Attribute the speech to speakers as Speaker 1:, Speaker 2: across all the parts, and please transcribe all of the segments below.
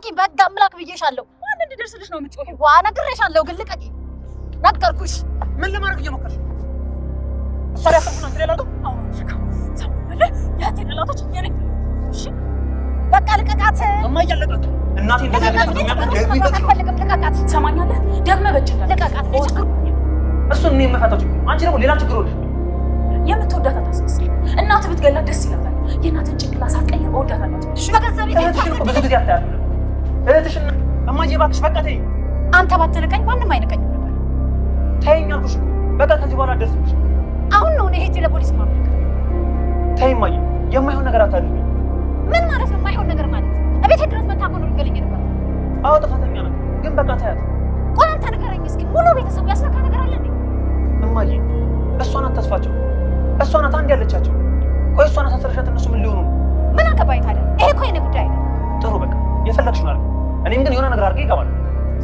Speaker 1: ልቀቂ በጋ አምላክ ብዬሻለሁ
Speaker 2: ማን እንድደርስልሽ ነው የምትጮሂው
Speaker 1: ዋ ነግሬሻለሁ ግን ልቀቂ ነገርኩሽ
Speaker 3: ምን ለማድረግ እየሞከርሽ ሰሪያ ሰፉና ስለላሉ
Speaker 2: አዎ ሰማለ ያቴ ለላቶች የኔ እሺ
Speaker 1: በቃ ልቀቃት
Speaker 3: እማዬ አለቃት እናቴ እንደዛ
Speaker 1: አልፈልግም ልቀቃት
Speaker 2: ትሰማኛለህ ደግመህ በጭላ
Speaker 1: ልቀቃት
Speaker 3: እሱን እኔ የምፈታው ችግር አንቺ ደግሞ ሌላ ችግር ወልሽ
Speaker 2: የምትወዳት አታስመስል እናትህ ብትገላት ደስ ይላታል የእናትህን ጭንቅላት ሳትቀይር እወዳታለሁ
Speaker 1: በገዛ ቤት
Speaker 3: እህትሽን እኮ ብዙ ጊዜ አታያት እህትሽን እማዬ እባክሽ በቃ ተይኝ
Speaker 1: አንተ ባትልቀኝ ማንም አይንቀኝም ነበር
Speaker 3: ተይኝ አልኩሽ እኮ በቃ ከዚህ በኋላ አትደርስብሽ
Speaker 1: አሁን ነው እኔ ሄጄ ለፖሊስ ማመልከት
Speaker 3: ተይኝ እማዬ የማይሆን ነገር አታድርጊ
Speaker 1: ምን ማለት ነው የማይሆን ነገር ማለት እቤቴ ድረስ መታ እኮ ነው ልትገለኝ ነበር
Speaker 3: አዎ ጥፋተኛ ናት ግን በቃ ተያት
Speaker 1: ቆይ አንተ ንገረኝ እስኪ ሙሉ ቤተሰቡ ያስነካ ነገር አለ እንዴ
Speaker 3: እማዬ እሷ ናት ተስፋቸው እሷ ናት አንድ ያለቻቸው ቆይ እሷ ናት አሰርሻት እነሱ ምን ሊሆኑ ነው
Speaker 1: ምን አገባኝ ታዲያ ይሄ እኮ የኔ ጉዳይ አይደለም
Speaker 3: ጥሩ በቃ የፈለግሽውን አድርጊ እኔም ግን የሆነ ነገር አድርጌ ይገባል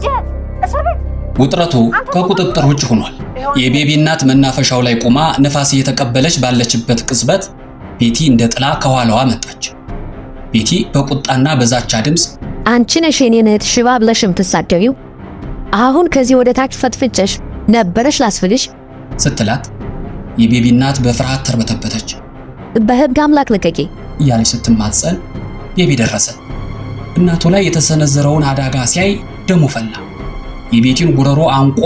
Speaker 1: የት እስር ቤት
Speaker 4: ውጥረቱ ከቁጥጥር ውጭ ሆኗል። የቤቢ እናት መናፈሻው ላይ ቆማ ነፋስ እየተቀበለች ባለችበት ቅጽበት ቤቲ እንደ ጥላ ከኋላዋ መጣች። ቤቲ በቁጣና በዛቻ ድምፅ
Speaker 5: አንቺ ነሽ የኔን እህት ሽባ ብለሽ የምትሳደቢው? አሁን ከዚህ ወደ ታች ፈትፍጨሽ ነበረሽ ላስፍልሽ
Speaker 4: ስትላት የቤቢ እናት በፍርሃት ተርበተበተች።
Speaker 5: በህግ አምላክ ልቀቂ
Speaker 4: እያለች ስትማጸን ቤቢ ደረሰ። እናቱ ላይ የተሰነዘረውን አደጋ ሲያይ ደሙ ፈላ። የቤቲን ጉረሮ አንቆ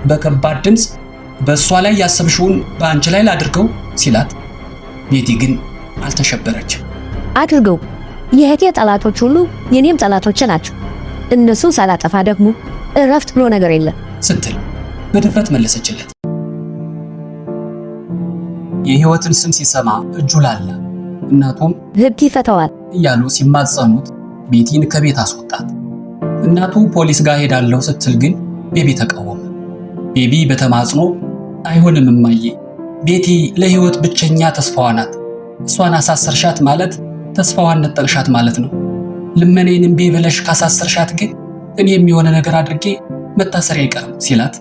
Speaker 4: በከባድ ድምፅ በእሷ ላይ ያሰብሽውን በአንቺ ላይ ላድርገው ሲላት ቤቲ ግን አልተሸበረችም።
Speaker 5: አድርገው የእህቴ ጠላቶች ሁሉ የኔም ጠላቶች ናቸው። እነሱ ሳላጠፋ ደግሞ እረፍት ብሎ ነገር የለም
Speaker 4: ስትል በድፍረት መለሰችለት። የህይወትን ስም ሲሰማ እጁ ላላ። እናቱም
Speaker 5: ህግ ይፈታዋል
Speaker 4: እያሉ ሲማጸኑት ቤቲን ከቤት አስወጣት። እናቱ ፖሊስ ጋር ሄዳለሁ ስትል ግን ቤቢ ተቃወመ። ቤቢ በተማጽኖ አይሆንም እማዬ፣ ቤቲ ለህይወት ብቸኛ ተስፋዋ ናት። እሷን አሳሰርሻት ማለት ተስፋዋን ነጠቅሻት ማለት ነው። ልመኔን እምቢ ብለሽ ካሳሰርሻት ግን እኔ የሚሆነ ነገር አድርጌ መታሰሪያ አይቀርም ሲላት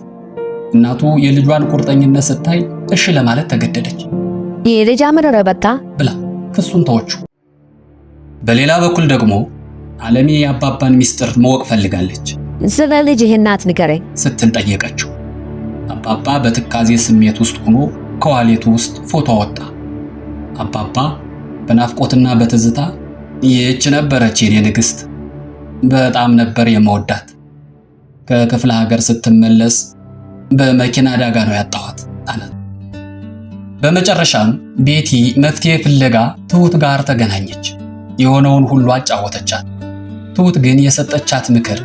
Speaker 4: እናቱ የልጇን ቁርጠኝነት ስታይ እሺ ለማለት ተገደደች።
Speaker 5: የልጅ አመረረ በቃ
Speaker 4: ብላ ክሱን ተወቹ። በሌላ በኩል ደግሞ ዓለሜ የአባባን ሚስጥር ማወቅ ፈልጋለች።
Speaker 5: ስለ ልጅ እናት ንገረኝ
Speaker 4: ስትል ጠየቀችው። አባባ በትካዜ ስሜት ውስጥ ሆኖ ከዋሌቱ ውስጥ ፎቶ አወጣ። አባባ በናፍቆትና በትዝታ ይህች ነበረች የኔ ንግስት፣ በጣም ነበር የመወዳት። ከክፍለ ሀገር ስትመለስ በመኪና አደጋ ነው ያጣኋት አላት። በመጨረሻም ቤቲ መፍትሄ ፍለጋ ትሁት ጋር ተገናኘች። የሆነውን ሁሉ አጫወተቻት። ትሁት ግን የሰጠቻት ምክር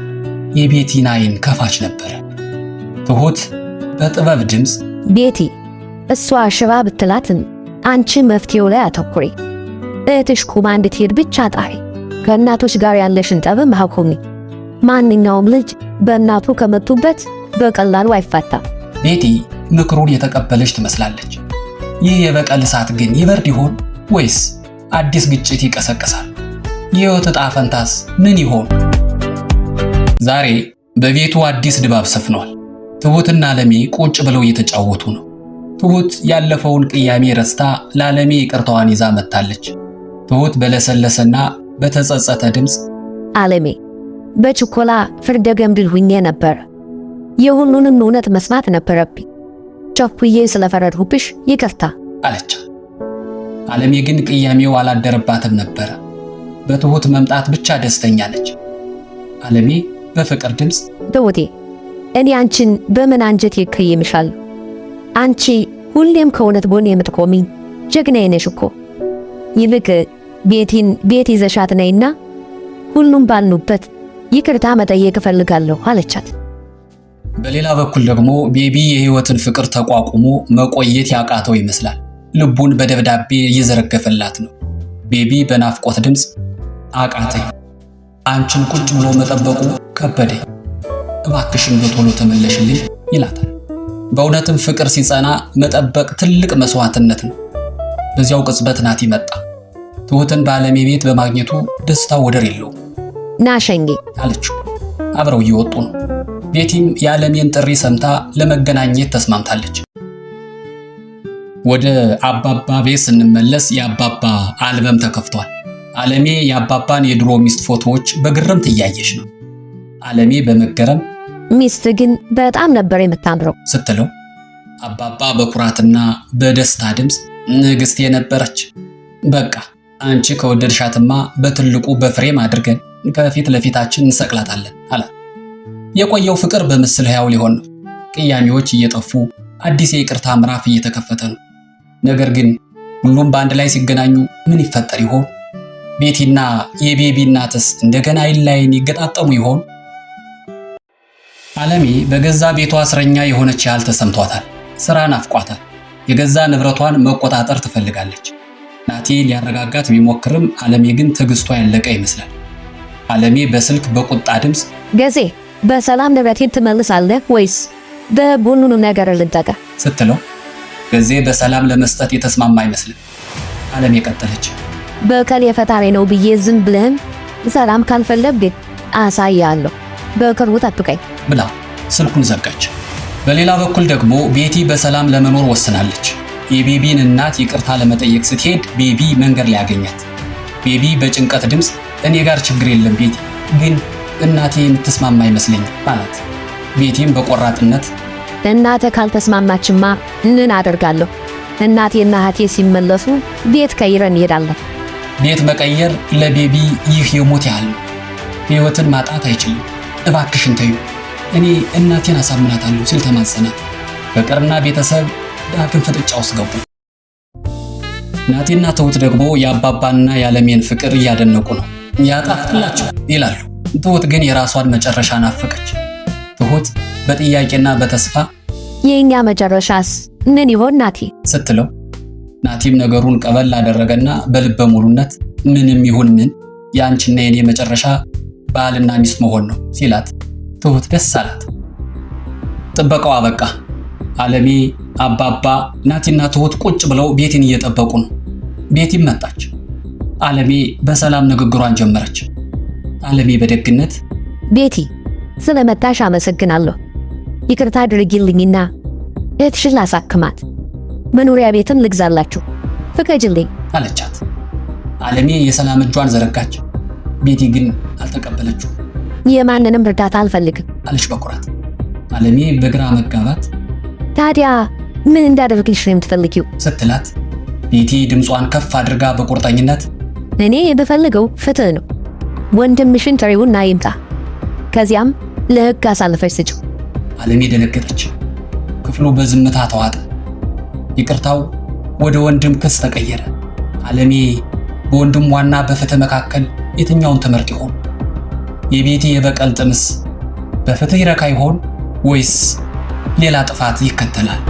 Speaker 4: የቤቲን ዓይን ከፋች ነበረ። ትሁት በጥበብ ድምፅ
Speaker 5: ቤቲ እሷ ሽባ ብትላትም አንቺ መፍትሄው ላይ አተኩሪ። እህትሽ ኩማ እንድትሄድ ብቻ ጣሪ። ከእናቶች ጋር ያለሽን ጠብም አቁሚ። ማንኛውም ልጅ በእናቱ ከመጡበት በቀላሉ አይፋታም።
Speaker 4: ቤቲ ምክሩን የተቀበለች ትመስላለች። ይህ የበቀል እሳት ግን ይበርድ ይሆን ወይስ አዲስ ግጭት ይቀሰቅሳል? የህይወት ዕጣ ፈንታስ ምን ይሆን? ዛሬ በቤቱ አዲስ ድባብ ሰፍኗል። ትሁትና ዓለሜ ቁጭ ብለው እየተጫወቱ ነው። ትሁት ያለፈውን ቅያሜ ረስታ ለዓለሜ ይቅርታዋን ይዛ መጥታለች። ትሁት በለሰለሰና በተጸጸተ ድምፅ
Speaker 5: ዓለሜ በችኮላ ፍርደ ገምድል ሁኜ ነበር። የሁሉንም እውነት መስማት ነበረብኝ። ቸኩዬ ስለፈረድሁብሽ ይቅርታ
Speaker 4: አለች። ዓለሜ ግን ቅያሜው አላደረባትም ነበረ። በትሁት መምጣት ብቻ ደስተኛ ነች። ዓለሜ በፍቅር ድምፅ
Speaker 5: ትሁቴ እኔ አንቺን በምን አንጀት ይከየምሻል? አንቺ ሁሌም ከእውነት ጎን የምትቆሚ ጀግናዬ ነሽ እኮ። ይልቅ ቤት ይዘሻት ነይና ሁሉም ባልኑበት ይቅርታ መጠየቅ እፈልጋለሁ አለቻት።
Speaker 4: በሌላ በኩል ደግሞ ቤቢ የህይወትን ፍቅር ተቋቁሞ መቆየት ያቃተው ይመስላል። ልቡን በደብዳቤ እየዘረገፈላት ነው። ቤቢ በናፍቆት ድምፅ አቃተኝ፣ አንቺን ቁጭ ብሎ መጠበቁ ከበደኝ፣ እባክሽን በቶሎ ተመለሽልኝ ይላታል። በእውነትም ፍቅር ሲጸና መጠበቅ ትልቅ መስዋዕትነት ነው። በዚያው ቅጽበት ናቲ መጣ። ትሁትን በዓለሜ ቤት በማግኘቱ ደስታው ወደር የለውም።
Speaker 5: ናሸንጌ
Speaker 4: አለችው። አብረው እየወጡ ነው። ቤቲም የዓለሜን ጥሪ ሰምታ ለመገናኘት ተስማምታለች። ወደ አባባ ቤት ስንመለስ የአባባ አልበም ተከፍቷል። ዓለሜ የአባባን የድሮ ሚስት ፎቶዎች በግርምት እያየች ነው። ዓለሜ በመገረም
Speaker 5: ሚስት ግን በጣም ነበር የምታምረው
Speaker 4: ስትለው አባባ በኩራትና በደስታ ድምፅ ንግስቴ ነበረች። በቃ አንቺ ከወደድሻትማ በትልቁ በፍሬም አድርገን ከፊት ለፊታችን እንሰቅላታለን አላት። የቆየው ፍቅር በምስል ሕያው ሊሆን ነው። ቅያሜዎች እየጠፉ አዲስ የይቅርታ ምዕራፍ እየተከፈተ ነው። ነገር ግን ሁሉም በአንድ ላይ ሲገናኙ ምን ይፈጠር ይሆን? ቤቲና የቤቢ እናትስ እንደገና አይን ይገጣጠሙ ይሆን? ዓለሜ በገዛ ቤቷ እስረኛ የሆነች ያህል ተሰምቷታል። ስራ ናፍቋታል። የገዛ ንብረቷን መቆጣጠር ትፈልጋለች። ናቲ ሊያረጋጋት ቢሞክርም ዓለሜ ግን ትዕግስቷ ያለቀ ይመስላል። ዓለሜ በስልክ በቁጣ ድምፅ
Speaker 5: ገዜ በሰላም ንብረቴን ትመልሳለህ ወይስ በቡኑኑ ነገር ልጠቀ
Speaker 4: ስትለው ገዜ በሰላም ለመስጠት የተስማማ አይመስልም። ዓለሜ ቀጠለች።
Speaker 5: በቀል የፈጣሪ ነው ብዬ ዝም ብለን ሰላም ካልፈለግ ግን አሳያለሁ፣ በቅርቡ ጠብቀኝ
Speaker 4: ብላ ስልኩን ዘጋች። በሌላ በኩል ደግሞ ቤቲ በሰላም ለመኖር ወስናለች። የቤቢን እናት ይቅርታ ለመጠየቅ ስትሄድ ቤቢ መንገድ ላይ ያገኛት። ቤቢ በጭንቀት ድምፅ እኔ ጋር ችግር የለም ቤቲ፣ ግን እናቴ የምትስማማ አይመስለኝም አላት። ቤቲም በቆራጥነት
Speaker 5: እናቴ ካልተስማማችማ ምን አደርጋለሁ? እናቴና እህቴ ሲመለሱ ቤት ቀይረን እንሄዳለን።
Speaker 4: ቤት መቀየር ለቤቢ ይህ የሞት ያህል ነው። ሕይወትን ማጣት አይችልም። እባክሽን ተዩ፣ እኔ እናቴን አሳምናታለሁ ሲል ተማጸናት። ፍቅርና ቤተሰብ ዳግም ፍጥጫ ውስጥ ገቡ። ናቲና ትሁት ደግሞ የአባባና የዓለሜን ፍቅር እያደነቁ ነው። ያጣፍጥላቸው ይላሉ። ትሁት ግን የራሷን መጨረሻ ናፈቀች። ትሁት በጥያቄና በተስፋ
Speaker 5: የኛ መጨረሻስ ምን ይሆን ናቲ
Speaker 4: ስትለው ናቲም ነገሩን ቀበል አደረገና በልበ ሙሉነት ምንም ይሁን ምን ያንቺና የኔ መጨረሻ ባልና ሚስት መሆን ነው ሲላት ትሁት ደስ አላት። ጥበቃው አበቃ። ዓለሜ፣ አባባ፣ ናቲና ትሁት ቁጭ ብለው ቤቲን እየጠበቁ ነው። ቤቲም መጣች። ዓለሜ በሰላም ንግግሯን ጀመረች። ዓለሜ በደግነት
Speaker 5: ቤቲ ስለመጣሽ አመሰግናለሁ። ይቅርታ አድርጊልኝና እህትሽን ላሳክማት፣ መኖሪያ ቤትም ልግዛላችሁ፣ ፍቀጅልኝ
Speaker 4: አለቻት። ዓለሜ የሰላም እጇን ዘረጋች። ቤቲ ግን አልተቀበለችው።
Speaker 5: የማንንም እርዳታ አልፈልግም
Speaker 4: አለች በኩራት። ዓለሜ በግራ መጋባት
Speaker 5: ታዲያ ምን እንዳደርግልሽ ነው የምትፈልጊው
Speaker 4: ስትላት ቤቲ ድምጿን ከፍ አድርጋ በቁርጠኝነት
Speaker 5: እኔ የምፈልገው ፍትህ ነው። ወንድምሽን ጥሪውና ይምጣ፣ ከዚያም ለሕግ አሳልፈሽ ስጪው።
Speaker 4: ዓለሜ ደነገጠች። ክፍሉ በዝምታ ተዋጠ። ይቅርታው ወደ ወንድም ክስ ተቀየረ። ዓለሜ በወንድሟና በፍትህ መካከል የትኛውን ትምህርት ይሆን? የቤቲ የበቀል ጥምስ በፍትህ ይረካ ይሆን ወይስ ሌላ ጥፋት ይከተላል?